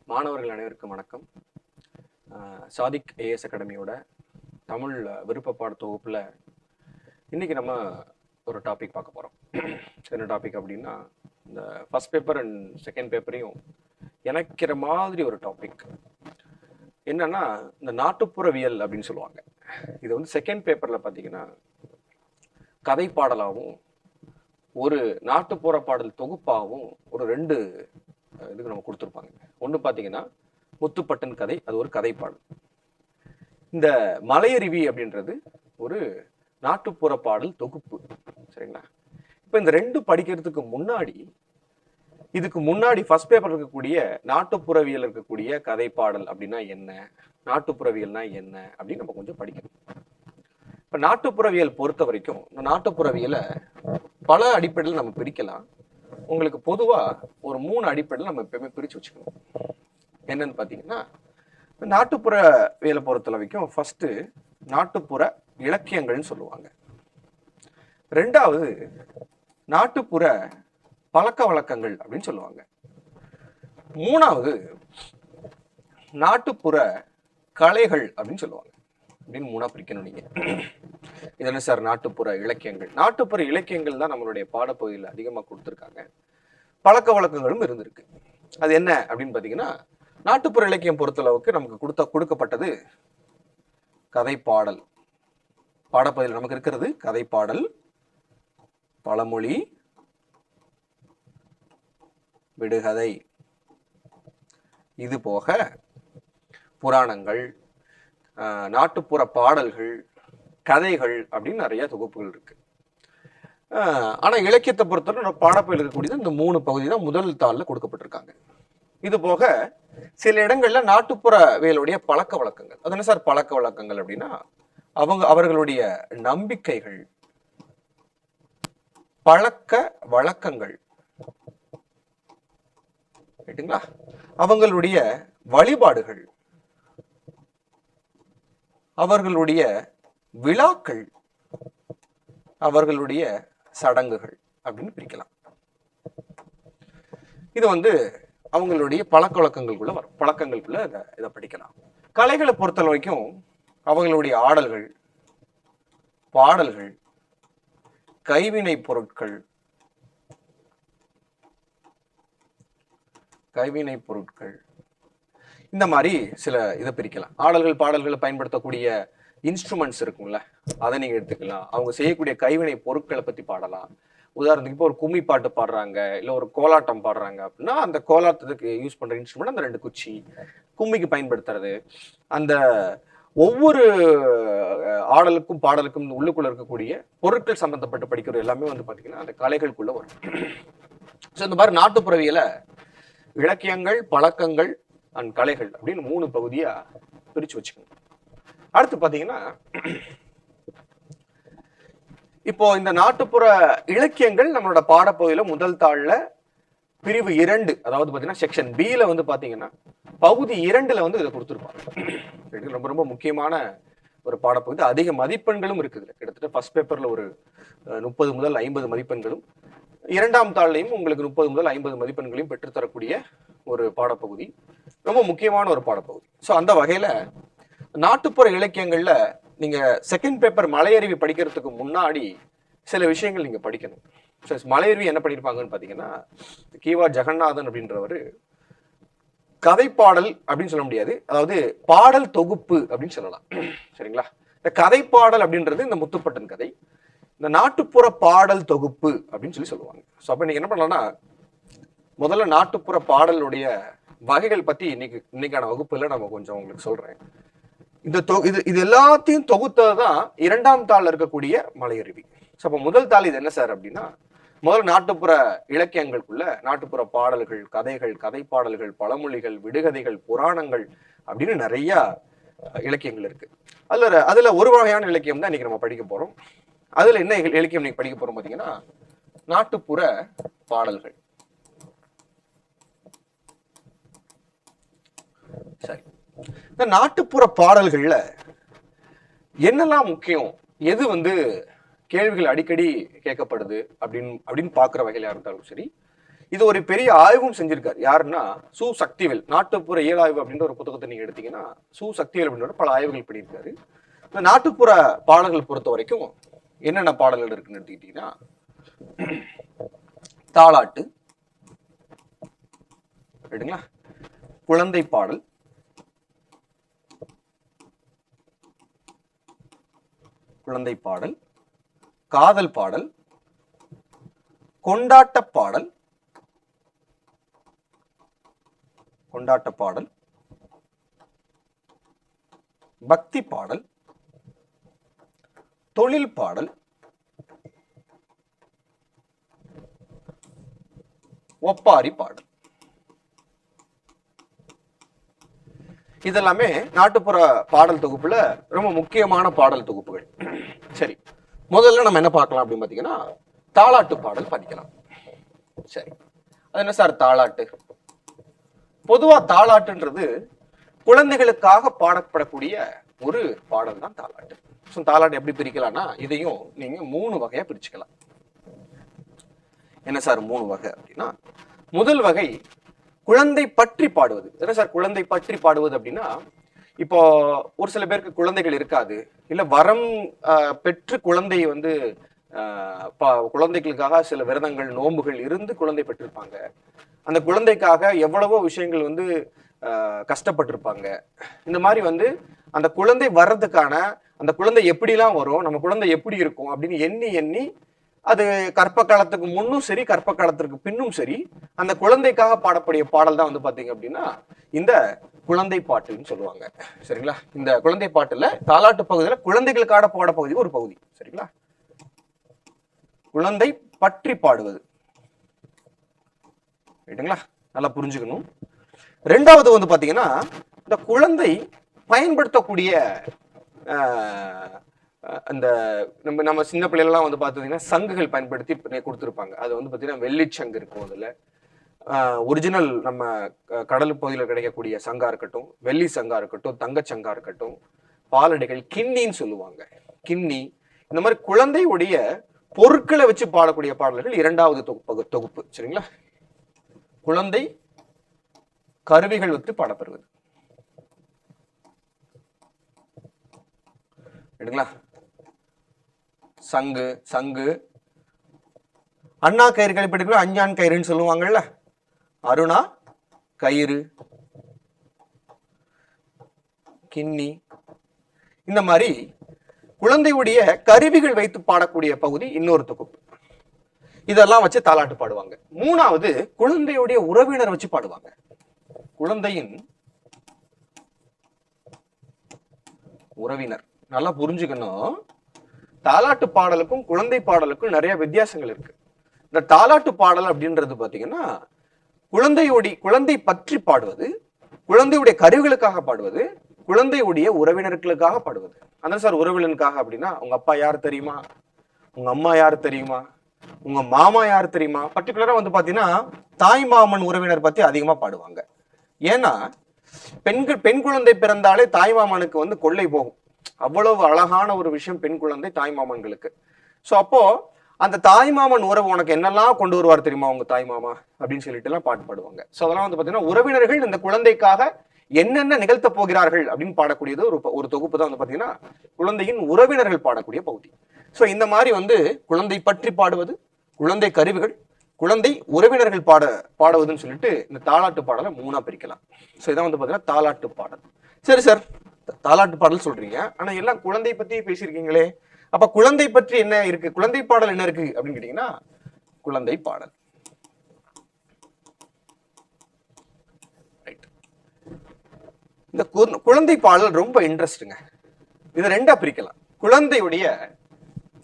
மாணவர்கள் அனைவருக்கும் வணக்கம். சாதிக் ஏஎஸ் அகாடமியோட தமிழ் விருப்ப பாட தொகுப்புல இன்னைக்கு நம்ம ஒரு டாபிக் பார்க்க போறோம். என்ன டாபிக் அப்படின்னா, இந்த ஃபர்ஸ்ட் பேப்பர் அண்ட் செகண்ட் பேப்பரையும் இணைக்கிற மாதிரி ஒரு டாபிக். என்னன்னா, இந்த நாட்டுப்புறவியல் அப்படின்னு சொல்லுவாங்க. இது வந்து செகண்ட் பேப்பர்ல பார்த்தீங்கன்னா கதை பாடலாகவும் ஒரு நாட்டுப்புற பாடல் தொகுப்பாகவும் ஒரு ரெண்டு இதுக்கு நம்ம கொடுத்துருப்பாங்க. ஒன்று பார்த்தீங்கன்னா முத்துப்பட்டன் கதை, அது ஒரு கதை பாடல். இந்த மலையருவி அப்படின்றது ஒரு நாட்டுப்புற பாடல் தொகுப்பு. சரிங்களா? இப்போ இந்த ரெண்டு படிக்கிறதுக்கு முன்னாடி, இதுக்கு முன்னாடி ஃபர்ஸ்ட் பேப்பர் இருக்கக்கூடிய நாட்டுப்புறவியல் இருக்கக்கூடிய கதை பாடல் அப்படின்னா என்ன, நாட்டுப்புறவியல்னா என்ன அப்படின்னு நம்ம கொஞ்சம் படிக்கணும். இப்போ நாட்டுப்புறவியல் பொறுத்த வரைக்கும் இந்த நாட்டுப்புறவியலை பல அடிப்படையில் நம்ம பிரிக்கலாம். உங்களுக்கு பொதுவா ஒரு 3 அடிப்படையில் நம்ம எப்பயுமே பிரிச்சு வச்சுக்கணும். என்னன்னு பாத்தீங்கன்னா, நாட்டுப்புறவியலை பொறுத்த வரைக்கும் ஃபர்ஸ்ட் நாட்டுப்புற இலக்கியங்கள்னு சொல்லுவாங்க. ரெண்டாவது நாட்டுப்புற பழக்க வழக்கங்கள் அப்படின்னு சொல்லுவாங்க. மூணாவது நாட்டுப்புற கலைகள் அப்படின்னு சொல்லுவாங்க. அப்படின்னு 3ஆ பிரிக்கணும் நீங்க. இது என்ன சார் நாட்டுப்புற இலக்கியங்கள்? நாட்டுப்புற இலக்கியங்கள் தான் நம்மளுடைய பாடப்பகுதியில் அதிகமா கொடுத்துருக்காங்க. பழக்க வழக்கங்களும் இருந்திருக்கு. அது என்ன அப்படின்னு பாத்தீங்கன்னா, நாட்டுப்புற இலக்கியம் பொறுத்தளவுக்கு நமக்கு கொடுக்கப்பட்டது கதை பாடல். பாடப்பகுதியில் நமக்கு இருக்கிறது கதை பாடல், பழமொழி, விடுகதை, இது போக புராணங்கள், நாட்டுப்புற பாடல்கள், கதைகள் அப்படின்னு நிறைய தொகுப்புகள் இருக்கு. ஆனா இலக்கியத்தை பொறுத்தவரை பாடப்பகுதியில் இருக்கக்கூடியது இந்த 3 பகுதி தான் முதல் தாளில் கொடுக்கப்பட்டிருக்காங்க. இது போக சில இடங்கள்ல நாட்டுப்புறவியலுடைய பழக்க வழக்கங்கள். அது என்ன சார் பழக்க வழக்கங்கள் அப்படின்னா, அவர்களுடைய நம்பிக்கைகள், பழக்க வழக்கங்கள், ரைட்டுங்களா? அவங்களுடைய வழிபாடுகள், அவர்களுடைய விழாக்கள், அவர்களுடைய சடங்குகள் அப்படின்னு பிரிக்கலாம். இது வந்து அவங்களுடைய பழக்க வழக்கங்களுக்குள்ள வரும். பழக்கங்களுக்குள்ள இதை படிக்கலாம். கலைகளை பொறுத்த வரைக்கும் அவங்களுடைய ஆடல்கள், பாடல்கள், கைவினை பொருட்கள், இந்த மாதிரி சில இதை பிரிக்கலாம். ஆடல்கள் பாடல்களை பயன்படுத்தக்கூடிய இன்ஸ்ட்ருமெண்ட்ஸ் இருக்கும்ல, அதை நீங்க எடுத்துக்கலாம். அவங்க செய்யக்கூடிய கைவினை பொருட்களை பத்தி பாடலாம். உதாரணத்துக்கு இப்போ ஒரு கும்மி பாட்டு பாடுறாங்க, இல்லை ஒரு கோலாட்டம் பாடுறாங்க அப்படின்னா அந்த கோலாட்டத்துக்கு யூஸ் பண்ற இன்ஸ்ட்ருமெண்ட் அந்த 2 குச்சி, கும்மிக்கு பயன்படுத்துறது. அந்த ஒவ்வொரு ஆடலுக்கும் பாடலுக்கும் உள்ளுக்குள்ள இருக்கக்கூடிய பொருட்கள் சம்பந்தப்பட்டு படிக்கிறது எல்லாமே வந்து பாத்தீங்கன்னா அந்த கலைகளுக்குள்ள வரும். ஸோ இந்த மாதிரி நாட்டுப்புறவியல இலக்கியங்கள், பழக்கங்கள் அண்ட் கலைகள் அப்படின்னு 3 பகுதியா பிரிச்சு வச்சுக்கணும். அடுத்து பாத்தீங்கன்னா, இப்போ இந்த நாட்டுப்புற இலக்கியங்கள் நம்மளோட பாடப்பகுதியில முதல் தாள்ல பிரிவு 2, அதாவது பாத்தீங்கன்னா செக்ஷன் பில வந்து பாத்தீங்கன்னா பகுதி 2ல வந்து இதை கொடுத்துருப்பாங்க. ரொம்ப ரொம்ப முக்கியமான ஒரு பாடப்பகுதி. அதிக மதிப்பெண்களும் இருக்குது. கிட்டத்தட்ட ஃபர்ஸ்ட் பேப்பர்ல ஒரு 30 முதல் 50 மதிப்பெண்களும், 2ஆம் தாள்லையும் உங்களுக்கு 30 முதல் 50 மதிப்பெண்களையும் பெற்றுத்தரக்கூடிய ஒரு பாடப்பகுதி. ரொம்ப முக்கியமான ஒரு பாடப்பகுதி. ஸோ அந்த வகையில நாட்டுப்புற இலக்கியங்கள்ல நீங்க செகண்ட் பேப்பர் மலையருவி படிக்கிறதுக்கு முன்னாடி சில விஷயங்கள் நீங்க படிக்கணும். மலையருவி என்ன பண்ணிருப்பாங்கன்னு பாத்தீங்கன்னா, கீவா ஜெகநாதன் அப்படின்றவர் கதை பாடல் அப்படின்னு சொல்ல முடியாது, அதாவது பாடல் தொகுப்பு அப்படின்னு சொல்லலாம். சரிங்களா? இந்த கதை பாடல் அப்படின்றது இந்த முத்துப்பட்டன் கதை, இந்த நாட்டுப்புற பாடல் தொகுப்பு அப்படின்னு சொல்லுவாங்க. ஸோ அப்ப நீங்க என்ன பண்ணலாம்னா, முதல்ல நாட்டுப்புற பாடலுடைய வகைகள் பத்தி இன்னைக்கான வகுப்புல நம்ம கொஞ்சம் உங்களுக்கு சொல்றேன். இது எல்லாத்தையும் தொகுத்ததுதான் 2ஆம் தாள்ல இருக்கக்கூடிய மலையருவி. அப்ப முதல் தாள் இது என்ன சார் அப்படின்னா, முதல்ல நாட்டுப்புற இலக்கியங்களுக்குள்ள நாட்டுப்புற பாடல்கள், கதைகள், கதை பாடல்கள், பழமொழிகள், விடுகதைகள், புராணங்கள் அப்படின்னு நிறைய இலக்கியங்கள் இருக்கு. அதுல ஒரு வகையான இலக்கியம் தான் இன்னைக்கு நம்ம படிக்க போறோம். அதுல என்ன இலக்கியம் இன்னைக்கு படிக்க போறோம் பாத்தீங்கன்னா, நாட்டுப்புற பாடல்கள். சரி, இந்த நாட்டுப்புற பாடல்கள்ல என்னெல்லாம் முக்கியம், எது வந்து கேள்விகள் அடிக்கடி கேட்கப்படுது அப்படின்னு பாக்குற வகையில இருந்தாலும் சரி, இது ஒரு பெரிய ஆய்வும் செஞ்சிருக்காரு. யாருன்னா சு சக்திவேல். நாட்டுப்புற இயலாய்வு அப்படின்ற ஒரு புத்தகத்தை நீங்க எடுத்தீங்கன்னா சு சக்திவேல் அப்படின்ற பல ஆய்வுகள் பண்ணியிருக்காரு. இந்த நாட்டுப்புற பாடல்கள் பொறுத்த வரைக்கும் என்னென்ன பாடல்கள் இருக்குன்னு எடுத்துக்கிட்டீங்கன்னா, தாலாட்டு, ரைட்டுங்களா, குழந்தை பாடல், குழந்தை பாடல், காதல் பாடல், கொண்டாட்ட பாடல், கொண்டாட்ட பாடல், பக்தி பாடல், தொழில் பாடல், ஒப்பாரி பாடல். இதெல்லாமே நாட்டுப்புற பாடல் தொகுப்புல ரொம்ப முக்கியமான பாடல் தொகுப்புகள். சரி, முதல்ல நம்ம என்ன பார்க்கலாம் அப்படின்னு பாத்தீங்கன்னா, தாலாட்டு பாடல் படிக்கலாம். சரி, அது என்ன சார் தாலாட்டு? பொதுவா தாலாட்டுன்றது குழந்தைகளுக்காக பாடப்படக்கூடிய ஒரு பாடல் தான் தாலாட்டு. தாலாட்டு எப்படி பிரிக்கலாம்னா, இதையும் நீங்க 3 வகையா பிரிச்சுக்கலாம். என்ன சார் 3 வகை அப்படின்னா, முதல் வகை குழந்தை பற்றி பாடுவது. என்ன சார் குழந்தை பற்றி பாடுவது அப்படின்னா, இப்போ ஒரு சில பேருக்கு குழந்தைகள் இருக்காது, இல்ல வரம் பெற்று குழந்தை வந்து குழந்தைகளுக்காக சில விரதங்கள் நோன்புகள் இருந்து குழந்தை பெற்றிருப்பாங்க. அந்த குழந்தைக்காக எவ்வளவோ விஷயங்கள் வந்து கஷ்டப்பட்டிருப்பாங்க. இந்த மாதிரி வந்து அந்த குழந்தை வர்றதுக்கான, அந்த குழந்தை எப்படிலாம் வரும், நம்ம குழந்தை எப்படி இருக்கும் அப்படின்னு எண்ணி எண்ணி, அது கற்ப காலத்துக்கு முன்னும் சரி கற்ப காலத்திற்கு பின்னும் சரி அந்த குழந்தைக்காக பாடக்கூடிய பாடல் தான் வந்து பாத்தீங்க அப்படின்னா இந்த குழந்தை பாட்டுன்னு சொல்லுவாங்க. சரிங்களா, இந்த குழந்தை பாட்டுல தாலாட்டு பகுதியில குழந்தைகளுக்கான பாட பகுதி ஒரு பகுதி. சரிங்களா, குழந்தை பற்றி பாடுவது. ரைட்டுங்களா, நல்லா புரிஞ்சுக்கணும். ரெண்டாவது வந்து பாத்தீங்கன்னா, இந்த குழந்தை பயன்படுத்தக்கூடிய அந்த நம்ம சின்ன பிள்ளைகள்லாம் வந்து பார்த்தீங்கன்னா சங்குகள் பயன்படுத்தி கொடுத்துருப்பாங்க. அது வந்து பார்த்தீங்கன்னா வெள்ளி சங்கு இருக்கும். அதில் ஒரிஜினல் நம்ம கடல் பகுதியில் கிடைக்கக்கூடிய சங்கா இருக்கட்டும், வெள்ளி சங்கா இருக்கட்டும், தங்கச்சங்கா இருக்கட்டும், பாலடைகள், கிண்ணின்னு சொல்லுவாங்க. கிண்ணி, இந்த மாதிரி குழந்தையுடைய பொருட்களை வச்சு பாடக்கூடிய பாடல்கள் இரண்டாவது தொகுப்பு. சரிங்களா, குழந்தை கருவிகள் வைத்து பாடப்படுவது. எடுங்களா, சங்கு, சங்கு, அண்ணா கயிறு கேள்விப்பட்டிருக்கோம், அஞ்ஞான் கயிறுன்னு சொல்லுவாங்கல்ல, அருணா கயிறு, கிண்ணி, இந்த மாதிரி குழந்தையுடைய கருவிகள் வைத்து பாடக்கூடிய பகுதி இன்னொரு தொகுப்பு. இதெல்லாம் வச்சு தாலாட்டு பாடுவாங்க. மூணாவது குழந்தையுடைய உறவினர் வச்சு பாடுவாங்க. குழந்தையின் உறவினர். நல்லா புரிஞ்சுக்கணும், தாலாட்டு பாடலுக்கும் குழந்தை பாடலுக்கும் நிறைய வித்தியாசங்கள் இருக்கு. இந்த தாலாட்டு பாடல் அப்படின்றது பாத்தீங்கன்னா குழந்தை பற்றி பாடுவது, குழந்தையுடைய கருவிகளுக்காக பாடுவது, குழந்தையுடைய உறவினர்களுக்காக பாடுவது. அந்த சார் உறவினருக்காக அப்படின்னா, உங்க அப்பா யார் தெரியுமா, உங்க அம்மா யார் தெரியுமா, உங்க மாமா யார் தெரியுமா. பர்டிகுலரா வந்து பாத்தீங்கன்னா தாய் மாமன் உறவினர் பத்தி அதிகமா பாடுவாங்க. ஏன்னா பெண் குழந்தை பிறந்தாலே தாய் மாமனுக்கு வந்து கொள்ளை போகும். அவ்வளவு அழகான ஒரு விஷயம் பெண் குழந்தை தாய் மாமன்களுக்கு. ஸோ அப்போ அந்த தாய் மாமன் உறவு உனக்கு என்னெல்லாம் கொண்டு வருவார் தெரியுமா உங்க தாய் மாமா அப்படின்னு சொல்லிட்டு எல்லாம் பாட்டு பாடுவாங்க. ஸோ அதெல்லாம் வந்து பாத்தீங்கன்னா உறவினர்கள் இந்த குழந்தைக்காக என்னென்ன நிகழ்த்த போகிறார்கள் அப்படின்னு பாடக்கூடியது ஒரு தொகுப்பு தான் வந்து பாத்தீங்கன்னா குழந்தையின் உறவினர்கள் பாடக்கூடிய பகுதி. ஸோ இந்த மாதிரி வந்து குழந்தை பற்றி பாடுவது, குழந்தை கருவிகள், குழந்தை உறவினர்கள் பாடுவதுன்னு சொல்லிட்டு இந்த தாலாட்டு பாடலை 3ஆ பிரிக்கலாம். ஸோ இதான் வந்து பாத்தீங்கன்னா தாலாட்டு பாடல். சரி சார், தாலாட்டு பாடல் சொல்றீங்க, ஆனா எல்லாம் குழந்தை பத்தி பேசியிருக்கீங்களே, அப்ப குழந்தை பற்றி என்ன இருக்கு, குழந்தை பாடல் என்ன இருக்கு அப்படின்னு கேட்டீங்கன்னா குழந்தை பாடல். இந்த குழந்தை பாடல் ரொம்ப இன்ட்ரெஸ்டுங்க. இது 2ஆ பிரிக்கலாம். குழந்தையுடைய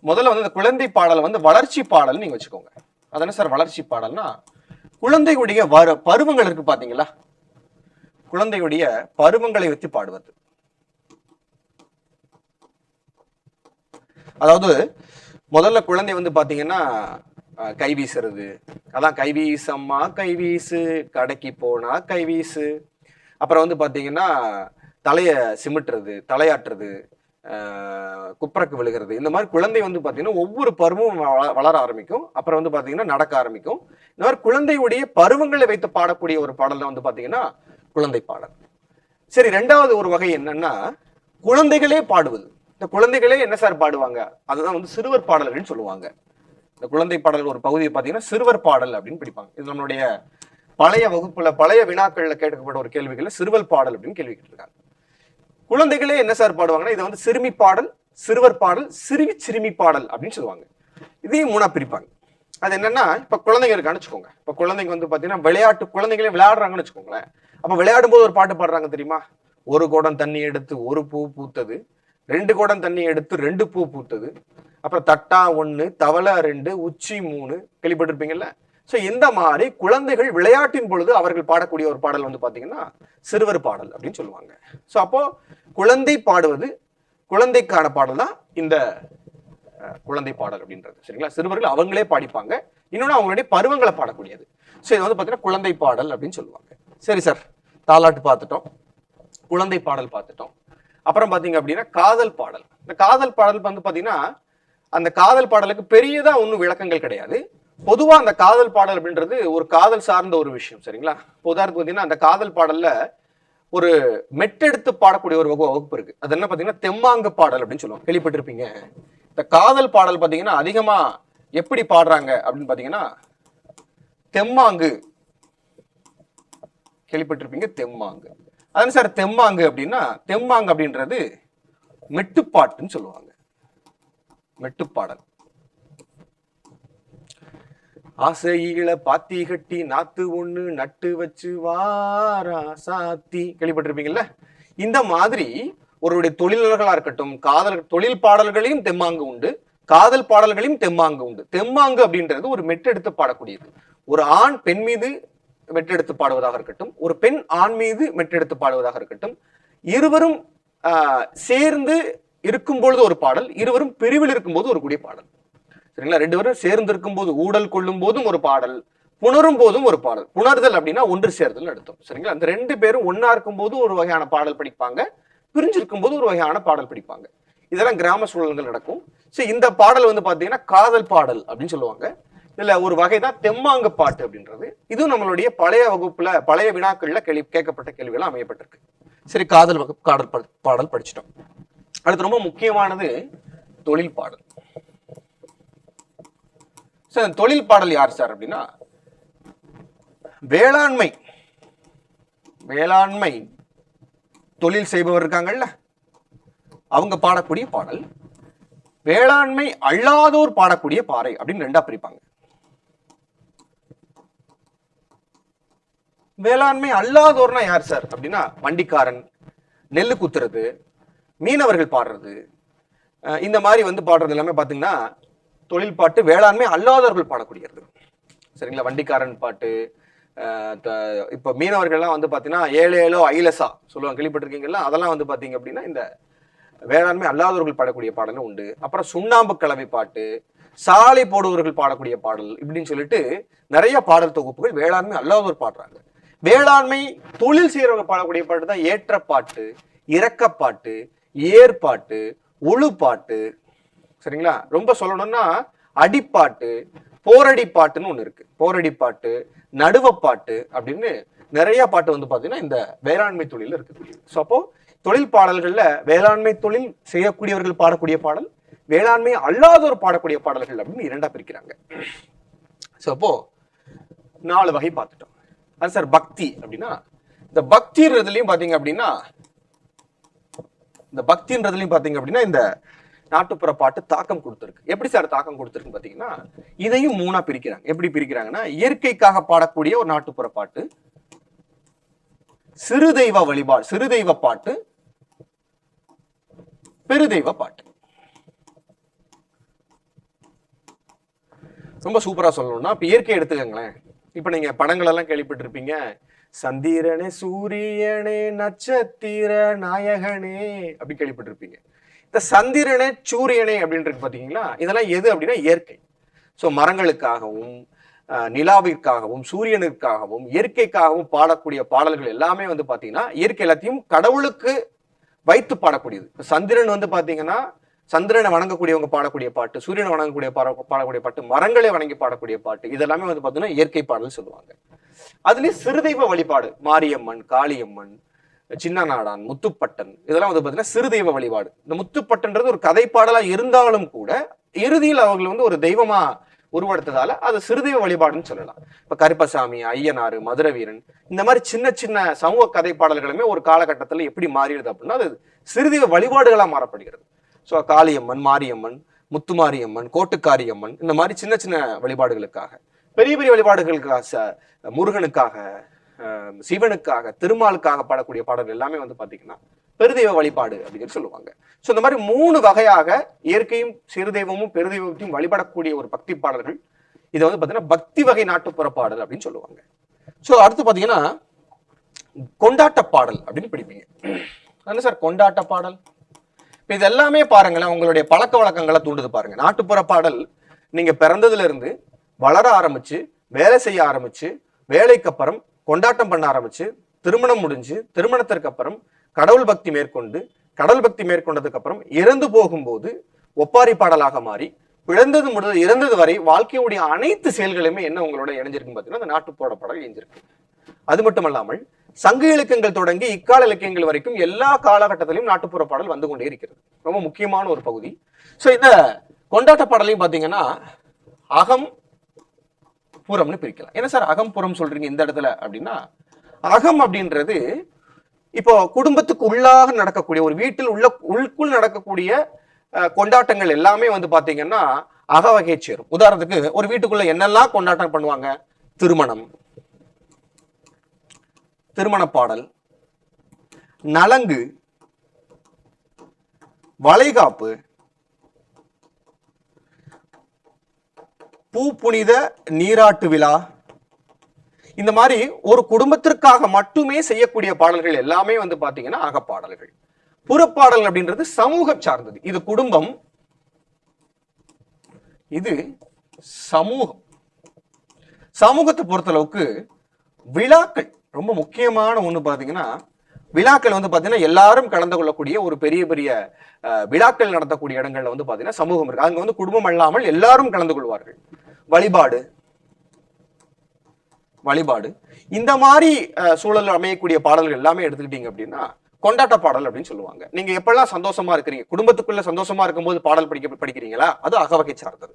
முதல்ல வந்து இந்த குழந்தை பாடலை வந்து வளர்ச்சி பாடல் நீங்க வச்சுக்கோங்க. அதான சார் வளர்ச்சி பாடல்னா, குழந்தையுடைய பருவங்கள் இருக்கு பாத்தீங்களா, குழந்தையுடைய பருவங்களை வச்சு பாடுவது. அதாவது முதல்ல குழந்தை வந்து பாத்தீங்கன்னா கை வீசுறது, அதான் கை வீசம்மா கை வீசு, கடைக்கு போனா கை வீசு. அப்புறம் வந்து பாத்தீங்கன்னா தலைய சிமிட்டுறது, தலையாட்டுறது, குப்புறக்கு விழுகிறது. இந்த மாதிரி குழந்தை வந்து பாத்தீங்கன்னா ஒவ்வொரு பருவமும் வளர ஆரம்பிக்கும். அப்புறம் வந்து பாத்தீங்கன்னா நடக்க ஆரம்பிக்கும். இந்த மாதிரி குழந்தையுடைய பருவங்களை வைத்து பாடக்கூடிய ஒரு பாடல் தான் வந்து பாத்தீங்கன்னா குழந்தை பாடல். சரி, ரெண்டாவது ஒரு வகை என்னன்னா குழந்தைகளே பாடுவது. இந்த குழந்தைகளே என்ன சார் பாடுவாங்க? அதுதான் வந்து சிறுவர் பாடல் அப்படின்னு சொல்லுவாங்க. இந்த குழந்தை பாடல் ஒரு பகுதியை பாத்தீங்கன்னா சிறுவர் பாடல் அப்படின்னு பிடிப்பாங்க. இது நம்மளுடைய பழைய வகுப்புல பழைய வினாக்கள்ல கேட்கப்பட்ட ஒரு கேள்விகள்ல சிறுவர் பாடல் அப்படின்னு கேள்வி கேட்டிருக்காங்க. குழந்தைகளே என்ன சார் பாடுவாங்கன்னா இதை வந்து சிறுமி பாடல், சிறுவர் பாடல், சிறுமி பாடல் அப்படின்னு சொல்லுவாங்க. இதையும் மூணா பிரிப்பாங்க. அது என்னன்னா, இப்ப குழந்தைங்க இருக்கான்னு வச்சுக்கோங்க. இப்ப குழந்தைங்க வந்து பாத்தீங்கன்னா விளையாட்டு குழந்தைகளே விளையாடுறாங்கன்னு வச்சுக்கோங்களேன். அப்ப விளையாடும் போது ஒரு பாட்டு பாடுறாங்க தெரியுமா? ஒரு குடம் தண்ணி எடுத்து ஒரு பூ பூத்தது, 2 குடம் தண்ணி எடுத்து 2 பூ பூத்தது, அப்புறம் தட்டா 1, தவளை 2, உச்சி 3 கேள்விப்பட்டிருப்பீங்கல்ல. சோ இந்த மாதிரி குழந்தைகள் விளையாட்டின் பொழுது அவர்கள் பாடக்கூடிய ஒரு பாடல் வந்து பாத்தீங்கன்னா சிறுவர் பாடல் அப்படின்னு சொல்லுவாங்க. சோ அப்போ குழந்தை பாடுவது, குழந்தைக்கான பாடல் தான் இந்த குழந்தை பாடல் அப்படின்றது. சரிங்களா? சிறுவர்கள் அவங்களே பாடிப்பாங்க. இன்னொன்னு அவங்களுடைய பருவங்களை பாடக்கூடியது. சோ இது வந்து பாத்தீங்கன்னா குழந்தை பாடல் அப்படின்னு சொல்லுவாங்க. சரி சார், தாலாட்டு பார்த்துட்டோம், குழந்தை பாடல் பார்த்துட்டோம். அப்புறம் பாத்தீங்க அப்படின்னா காதல் பாடல். இந்த காதல் பாடல் வந்து பாத்தீங்கன்னா அந்த காதல் பாடலுக்கு பெரியதா ஒன்றும் விளக்கங்கள் கிடையாது. பொதுவா அந்த காதல் பாடல் அப்படின்றது ஒரு காதல் சார்ந்த ஒரு விஷயம். சரிங்களா? உதாரணத்துக்கு பாத்தீங்கன்னா அந்த காதல் பாடல்ல ஒரு மெட்டெடுத்து பாடக்கூடிய ஒரு வகுப்பு இருக்கு. அது என்ன பாத்தீங்கன்னா தெம்மாங்கு பாடல் அப்படின்னு சொல்லுவாங்க. கேள்விப்பட்டிருப்பீங்க. இந்த காதல் பாடல் பாத்தீங்கன்னா அதிகமா எப்படி பாடுறாங்க அப்படின்னு பாத்தீங்கன்னா தெம்மாங்கு கேள்விப்பட்டிருப்பீங்க. தெம்மாங்கு. அதான் சார் தெம்மாங்கு அப்படின்னா, தெம்மாங்கு அப்படின்றது மெட்டுப்பாட்டுன்னு சொல்லுவாங்க. மெட்டுப்பாடல். ஆசையில பாத்தி கட்டி நாத்து ஒண்ணு நட்டு வச்சு வாரா சாத்தி கேள்விப்பட்டிருப்பீங்கல்ல. இந்த மாதிரி ஒருவருடைய தொழிலாளர்களா இருக்கட்டும், காதல் தொழில் பாடல்களையும் தெம்மாங்கு உண்டு, காதல் பாடல்களையும் தெம்மாங்கு உண்டு. தெம்மாங்கு அப்படின்றது ஒரு மெட்டெடுத்து பாடக்கூடியது. ஒரு ஆண் பெண் மீது மெட்டெடுத்து பாடுவதாக இருக்கட்டும், ஒரு பெண் ஆண் மீது மெட்டெடுத்து பாடுவதாக இருக்கட்டும், இருவரும் சேர்ந்து இருக்கும் பொழுது ஒரு பாடல், இருவரும் பிரிவில் இருக்கும் போது ஒரு கூடிய பாடல். சரிங்களா? 2 பேரும் சேர்ந்து இருக்கும் போது ஊடல் கொள்ளும் போதும் ஒரு பாடல், புணரும் போதும் ஒரு பாடல். புணர்தல் அப்படின்னா ஒன்று சேர்தல் அர்த்தம். சரிங்களா? அந்த 2 பேரும் ஒன்னா இருக்கும் போது ஒரு வகையான பாடல் படிப்பாங்க, பிரிஞ்சிருக்கும் போது ஒரு வகையான பாடல் படிப்பாங்க. இதெல்லாம் கிராம சூழல்கள் நடக்கும். சோ இந்த பாடல் வந்து பாத்தீங்கன்னா காதல் பாடல் அப்படின்னு சொல்லுவாங்க. இதுல ஒரு வகைதான் தெம்மாங்கு பாட்டு அப்படின்றது. இதுவும் நம்மளுடைய பழைய வகுப்புல பழைய வினாக்கள்ல கேட்கப்பட்ட கேள்விகள் அமையப்பட்டிருக்கு. சரி, காதல் வகுப்பு காதல் பாடல் படிச்சிட்டோம். அடுத்து ரொம்ப முக்கியமானது தொழில் பாடல். சார் தொழில் பாடல் யார் சார் அப்படின்னா வேளாண்மை வேளாண்மை தொழில் செய்பவர் இருக்காங்கல்ல, அவங்க பாடக்கூடிய பாடல். வேளாண்மை அல்லாதோர் பாடக்கூடிய பாறை அப்படின்னு 2ஆ பிரிப்பாங்க. வேளாண்மை அல்லாதோர்னா யார் சார் அப்படின்னா வண்டிக்காரன், நெல்லு குத்துறது, மீனவர்கள் பாடுறது, இந்த மாதிரி வந்து பாடுறது எல்லாமே பாத்தீங்கன்னா தொழில் பாட்டு. வேளாண்மை அல்லாதவர்கள் பாடக்கூடியது. சரிங்களா? வண்டிக்காரன் பாட்டு, இப்ப மீனவர்கள்லாம் வந்து பாத்தீங்கன்னா 7 7 ஐலசா சொல்லுவாங்க, கேள்விப்பட்டிருக்கீங்களா? அதெல்லாம் வந்து பாத்தீங்க அப்படின்னா இந்த வேளாண்மை அல்லாதவர்கள் பாடக்கூடிய பாடலும் உண்டு. அப்புறம் சுண்ணாம்பு கலவை பாட்டு, சாலை போடுவர்கள் பாடக்கூடிய பாடல், இப்படின்னு சொல்லிட்டு நிறைய பாடல் தொகுப்புகள் வேளாண்மை அல்லாதவர் பாடுறாங்க. வேளாண்மை தொழில் செய்யறவங்க பாடக்கூடிய பாட்டு தான் ஏற்ற பாட்டு, இறக்கப்பாட்டு, ஏற்பாட்டு, உழு பாட்டு. சரிங்களா? ரொம்ப சொல்லணும்னா அடிப்பாட்டு, போரடி பாட்டுன்னு ஒண்ணு இருக்கு. போரடி பாட்டு, நடுவப்பாட்டு அப்படின்னு நிறைய பாட்டு வந்து பாத்தீங்கன்னா இந்த வேளாண்மை தொழில இருக்கக்கூடியது. ஸோ அப்போ தொழில் பாடல்கள்ல வேளாண்மை தொழில் செய்யக்கூடியவர்கள் பாடக்கூடிய பாடல், வேளாண்மை அல்லாதோர் பாடக்கூடிய பாடல்கள் அப்படின்னு 2ஆ பிரிக்கிறாங்க. ஸோ அப்போ 4 வகை பார்த்துட்டோம். அது சார் பக்தி அப்படின்னா இந்த பக்தின்றதுலயும் பாத்தீங்க அப்படின்னா இந்த நாட்டுப்புற பாட்டு தாக்கம் கொடுத்திருக்கு. எப்படி சார் தாக்கம் கொடுத்திருக்குன்னு பாத்தீங்கன்னா இதையும் 3ஆ பிரிக்கிறாங்க. எப்படி பிரிக்கிறாங்கன்னா இயற்கைக்காக பாடக்கூடிய ஒரு நாட்டுப்புற பாட்டு, சிறு தெய்வ வழிபாடு, சிறு தெய்வ பாட்டு, பெருதெய்வ பாட்டு. ரொம்ப சூப்பரா சொல்லணும்னா இப்ப இயற்கை எடுத்துக்கங்களேன். இப்ப நீங்க படங்கள் எல்லாம் கேள்விப்பட்டிருப்பீங்க. சந்திரனே சூரியனே நட்சத்திர நாயகனே அப்படி கேள்விப்பட்டிருப்பீங்க. இந்த சந்திரனே சூரியனே அப்படின்றது பாத்தீங்களா, இதெல்லாம் எது அப்படின்னா இயற்கை. சோ மரங்களுக்காகவும் நிலாவிற்காகவும் சூரியனுக்காகவும் இயற்கைக்காகவும் பாடக்கூடிய பாடல்கள் எல்லாமே வந்து பாத்தீங்கன்னா இயற்கை எல்லாத்தையும் கடவுளுக்கு வைத்து பாடக்கூடியது. சந்திரன் வந்து பாத்தீங்கன்னா சந்திரனை வணங்கக்கூடியவங்க பாடக்கூடிய பாட்டு, சூரியனை வணங்கக்கூடிய பாடக்கூடிய பாட்டு, மரங்களை வணங்கி பாடக்கூடிய பாட்டு, இதெல்லாமே வந்து பாத்தீங்கன்னா இயற்கை பாடல் சொல்லுவாங்க. அதுலயும் சிறுதெய்வ வழிபாடு, மாரியம்மன், காளியம்மன், சின்ன நாடான், முத்துப்பட்டன், இதெல்லாம் வந்து பாத்தீங்கன்னா சிறுதெய்வ வழிபாடு. இந்த முத்துப்பட்டன்றது ஒரு கதை பாடலா இருந்தாலும் கூட இறுதியில் அவர்கள் வந்து ஒரு தெய்வமா உருவெடுத்ததால அது சிறுதெய்வ வழிபாடுன்னு சொல்லலாம். இப்ப கருப்பசாமி, ஐயனாறு, மதுர வீரன், இந்த மாதிரி சின்ன சின்ன சமூக கதை பாடல்களுமே ஒரு காலகட்டத்தில் எப்படி மாறிடுது அப்படின்னா அது சிறுதெய்வ வழிபாடுகளா மாறப்படுகிறது. ஸோ காளியம்மன், மாரியம்மன், முத்துமாரியம்மன், கோட்டுக்காரியம்மன், இந்த மாதிரி சின்ன சின்ன வழிபாடுகளுக்காக, பெரிய பெரிய வழிபாடுகளுக்காக, முருகனுக்காக, சிவனுக்காக, திருமாலுக்காக பாடக்கூடிய பாடல்கள் எல்லாமே வந்து பாத்தீங்கன்னா பெருதெய்வ வழிபாடு அப்படின்னு சொல்லுவாங்க. ஸோ இந்த மாதிரி 3 வகையாக இயற்கையும் சிறுதெய்வமும் பெருதெய்வத்தையும் வழிபடக்கூடிய ஒரு பக்தி பாடல்கள். இதை வந்து பாத்தீங்கன்னா பக்தி வகை நாட்டுப்புற பாடல் அப்படின்னு சொல்லுவாங்க. ஸோ அடுத்து பாத்தீங்கன்னா கொண்டாட்ட பாடல் அப்படின்னு பிடிப்பீங்க. என்ன சார் கொண்டாட்ட பாடல்? இப்ப இது எல்லாமே பாருங்களேன், உங்களுடைய பழக்க வழக்கங்களை தூண்டுது பாருங்க. நாட்டுப்புற பாடல் நீங்க பிறந்ததுல இருந்து வளர ஆரம்பிச்சு, வேலை செய்ய ஆரம்பிச்சு, வேலைக்கு அப்புறம் கொண்டாட்டம் பண்ண ஆரம்பிச்சு, திருமணம் முடிஞ்சு, திருமணத்திற்கு அப்புறம் கடவுள் பக்தி மேற்கொண்டு, கடவுள் பக்தி மேற்கொண்டதுக்கு அப்புறம் இறந்து போகும்போது ஒப்பாரி பாடலாக மாறி, பிறந்தது முதல் இறந்தது வரை வாழ்க்கையுடைய அனைத்து செயல்களுமே என்ன உங்களோட இணைஞ்சிருக்கு பாத்தீங்கன்னா அந்த நாட்டுப்புற பாடல் இணைஞ்சிருக்கு. அது மட்டும் அல்லாமல் சங்க இலக்கியங்கள் தொடங்கி இக்கால இலக்கியங்கள் வரைக்கும் எல்லா காலகட்டத்திலும் நாட்டுப்புற பாடல் வந்து கொண்டே இருக்கிறது. ரொம்ப முக்கியமான ஒரு பகுதி. சோ இந்த கொண்டாட்ட பாடலையும் பாத்தீங்கன்னா அகம் புறம்னு பிரிக்கலாம். என்ன சார் அகம் புறம் சொல்றீங்க இந்த இடத்துல அப்படின்னா, அகம் அப்படின்றது இப்போ குடும்பத்துக்கு உள்ளாக நடக்கக்கூடிய ஒரு வீட்டில் உள்ளுக்குள் நடக்கக்கூடிய கொண்டாட்டங்கள் எல்லாமே வந்து பாத்தீங்கன்னா அக வகையை சேரும். உதாரணத்துக்கு ஒரு வீட்டுக்குள்ள என்னெல்லாம் கொண்டாட்டம் பண்ணுவாங்க? திருமணம், திருமண பாடல், நலங்கு, வளைகாப்பு, பூ புனித நீராட்டு விழா, இந்த மாதிரி ஒரு குடும்பத்திற்காக மட்டுமே செய்யக்கூடிய பாடல்கள் எல்லாமே வந்து பாத்தீங்கன்னா அகப்பாடல்கள். புறப்பாடல் அப்படின்றது சமூகம் சார்ந்தது. இது குடும்பம், இது சமூகம். சமூகத்தை பொறுத்தளவுக்கு விழாக்கள் ரொம்ப முக்கியமான ஒண்ணு பாத்தீங்கன்னா, விழாக்கள் வந்து பாத்தீங்கன்னா எல்லாரும் கலந்து கொள்ளக்கூடிய ஒரு பெரிய பெரிய விழாக்கள் நடத்தக்கூடிய இடங்கள்ல வந்து பாத்தீங்கன்னா சமூகம் இருக்கு. அங்க வந்து குடும்பம் அல்லாமல் எல்லாரும் கலந்து கொள்வார்கள். வழிபாடு, வழிபாடு இந்த மாதிரி சூழல் அமையக்கூடிய பாடல்கள் எல்லாமே எடுத்துக்கிட்டீங்க அப்படின்னா கொண்டாட்ட பாடல் அப்படின்னு சொல்லுவாங்க. நீங்க எப்பெல்லாம் சந்தோஷமா இருக்கிறீங்க, குடும்பத்துக்குள்ள சந்தோஷமா இருக்கும்போது பாடல் படிக்கிறீங்களா, அது அகவகை சார்ந்தது.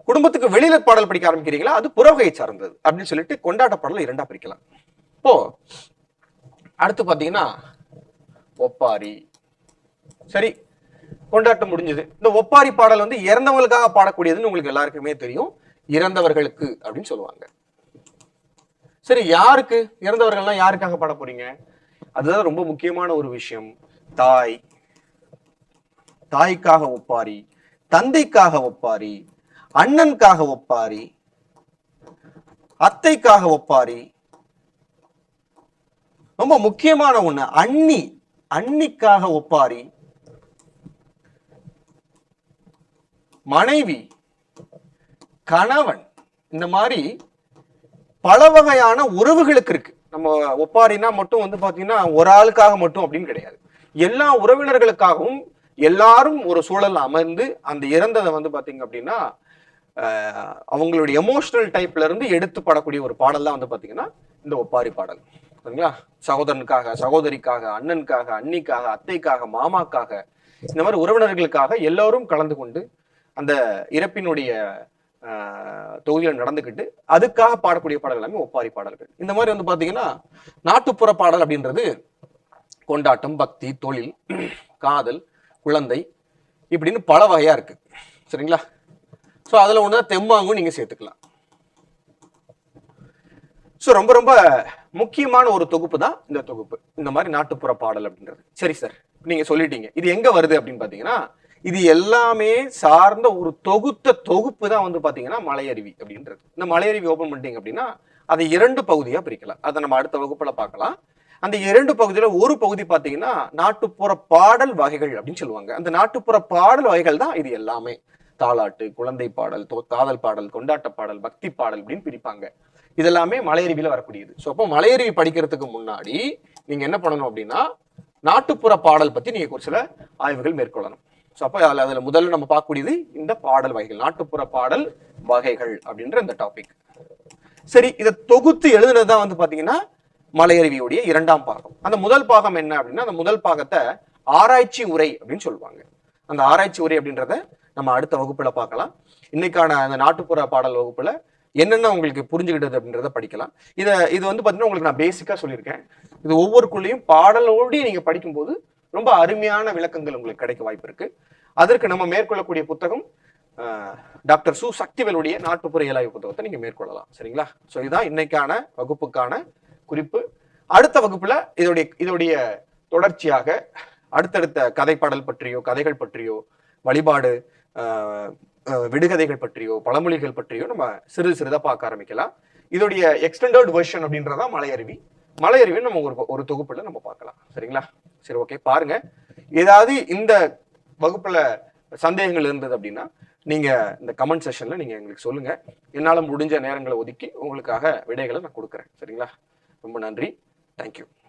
குடும்பத்துக்கு வெளியில பாடல் படிக்க ஆரம்பிக்கிறீங்களா, அது புறவகையை சார்ந்தது அப்படின்னு சொல்லிட்டு கொண்டாட்ட பாடல் 2ஆ பிரிக்கலாம். இப்போ அடுத்து பாத்தீங்கன்னா ஒப்பாரி. சரி, கொண்டாட்டம் முடிஞ்சது. இந்த ஒப்பாரி பாடல் வந்து இறந்தவங்களுக்காக பாடக்கூடியதுன்னு உங்களுக்கு எல்லாருக்குமே தெரியும். இறந்தவர்களுக்கு அப்படின்னு சொல்லுவாங்க. சரி, யாருக்கு இறந்தவர்கள்லாம் யாருக்காக பாட போறீங்க? அதுதான் ரொம்ப முக்கியமான ஒரு விஷயம். தாய், தாய்க்காக ஒப்பாரி, தந்தைக்காக ஒப்பாரி, அண்ணனுக்காக ஒப்பாரி, அத்தைக்காக ஒப்பாரி, ரொம்ப முக்கியமான ஒண்ணு அண்ணி, அண்ணிக்காக ஒப்பாரி, மனைவி, கணவன், இந்த மாதிரி பல வகையான உறவுகளுக்கு இருக்கு. நம்ம ஒப்பாரினா மட்டும் வந்து பாத்தீங்கன்னா ஒரு ஆளுக்காக மட்டும் அப்படின்னு கிடையாது. எல்லா உறவினர்களுக்காகவும் எல்லாரும் ஒரு சூழல் அமர்ந்து அந்த இறந்ததை வந்து பாத்தீங்க அப்படின்னா அவங்களுடைய எமோஷனல் டைப்ல இருந்து எடுத்து பாடக்கூடிய ஒரு பாடல் தான் வந்து பாத்தீங்கன்னா இந்த ஒப்பாரி பாடல். சரிங்களா? சகோதரனுக்காக, சகோதரிக்காக, அண்ணனுக்காக, அண்ணிக்காக, அத்தைக்காக, மாமாக்காக, இந்த மாதிரி உறவினர்களுக்காக எல்லோரும் கலந்து கொண்டு அந்த இறப்பினுடைய தொகுதியில் நடந்துக்கிட்டு அதுக்காக பாடக்கூடிய பாடல் எல்லாமே ஒப்பாரி பாடல்கள். இந்த மாதிரி வந்து பாத்தீங்கன்னா நாட்டுப்புற பாடல் அப்படின்றது கொண்டாட்டம், பக்தி, தொழில், காதல், குழந்தை, இப்படின்னு பல வகையா இருக்கு. சரிங்களா? சோ அதுல ஒண்ணுதான் தெம்மாங்கும் நீங்க சேர்த்துக்கலாம். சோ ரொம்ப ரொம்ப முக்கியமான ஒரு தொகுப்பு தான் இந்த தொகுப்பு, இந்த மாதிரி நாட்டுப்புற பாடல் அப்படின்றது. சரி சார், நீங்க சொல்லிட்டீங்க. இது எங்க வருது அப்படின்னு பாத்தீங்கன்னா, இது எல்லாமே சார்ந்த ஒரு தொகுப்பு தான் வந்து பாத்தீங்கன்னா மலையருவி அப்படின்றது. இந்த மலையருவி ஓபன் பண்ணிட்டீங்க அப்படின்னா அதை 2 பகுதியா பிரிக்கலாம். அதை நம்ம அடுத்த வகுப்புல பார்க்கலாம். அந்த 2 பகுதியில ஒரு பகுதி பாத்தீங்கன்னா நாட்டுப்புற பாடல் வகைகள் அப்படின்னு சொல்லுவாங்க. அந்த நாட்டுப்புற பாடல் வகைகள் தான் இது எல்லாமே. தாலாட்டு, குழந்தை பாடல், காதல் பாடல், கொண்டாட்ட பாடல், பக்தி பாடல் அப்படின்னு பிரிப்பாங்க. இதெல்லாமே மலையருவியில வரக்கூடியது. ஸோ அப்போ மலையருவி படிக்கிறதுக்கு முன்னாடி நீங்க என்ன பண்ணணும் அப்படின்னா நாட்டுப்புற பாடல் பத்தி நீங்க ஒரு சில ஆய்வுகள் மேற்கொள்ளணும். ஸோ அப்போ அதுல முதல்ல நம்ம பார்க்கக்கூடியது இந்த பாடல் வகைகள், நாட்டுப்புற பாடல் வகைகள் அப்படின்ற இந்த டாபிக். சரி, இதை தொகுத்து எழுதுனதுதான் வந்து பாத்தீங்கன்னா மலையருவியுடைய இரண்டாம் பாகம். அந்த முதல் பாகம் என்ன அப்படின்னா, அந்த முதல் பாகத்தை ஆராய்ச்சி உரை அப்படின்னு சொல்லுவாங்க. அந்த ஆராய்ச்சி உரை அப்படின்றத நம்ம அடுத்த வகுப்புல பார்க்கலாம். இன்னைக்கான அந்த நாட்டுப்புற பாடல் வகுப்புல என்னென்ன உங்களுக்கு புரிஞ்சுக்கிட்டது அப்படின்றத படிக்கலாம். இது வந்து பாத்தீங்கன்னா உங்களுக்கு நான் பேசிக்கா சொல்லியிருக்கேன். இது ஒவ்வொருக்குள்ளேயும் பாடலோடு நீங்க படிக்கும்போது ரொம்ப அருமையான விளக்கங்கள் உங்களுக்கு கிடைக்க வாய்ப்பு இருக்கு. அதற்கு நம்ம மேற்கொள்ளக்கூடிய புத்தகம் டாக்டர் சு சக்திவேலுடைய நாட்டுப்புற இயலாய்வு புத்தகத்தை நீங்க மேற்கொள்ளலாம். சரிங்களா? ஸோ இதுதான் இன்னைக்கான வகுப்புக்கான குறிப்பு. அடுத்த வகுப்புல இதோடைய தொடர்ச்சியாக அடுத்தடுத்த கதை பாடல் பற்றியோ, கதைகள் பற்றியோ, வழிபாடு, விடுகதைகள் பற்றியோ, பழமொழிகள் பற்றியோ நம்ம சிறிதா பார்க்க ஆரம்பிக்கலாம். இதோடைய எக்ஸ்டெண்டட் வெர்ஷன் அப்படின்றதா மலையருவி. மலையருவி நம்ம ஒரு தொகுப்புல நம்ம பார்க்கலாம். சரிங்களா? சரி, ஓகே. பாருங்க, ஏதாவது இந்த வகுப்புல சந்தேகங்கள் இருந்தது அப்படின்னா நீங்க இந்த கமெண்ட் செஷன்ல நீங்க எங்களுக்கு சொல்லுங்க. என்னால முடிஞ்ச நேரங்களை ஒதுக்கி உங்களுக்காக விடைகளை நான் கொடுக்குறேன். சரிங்களா? ரொம்ப நன்றி. தேங்க்யூ.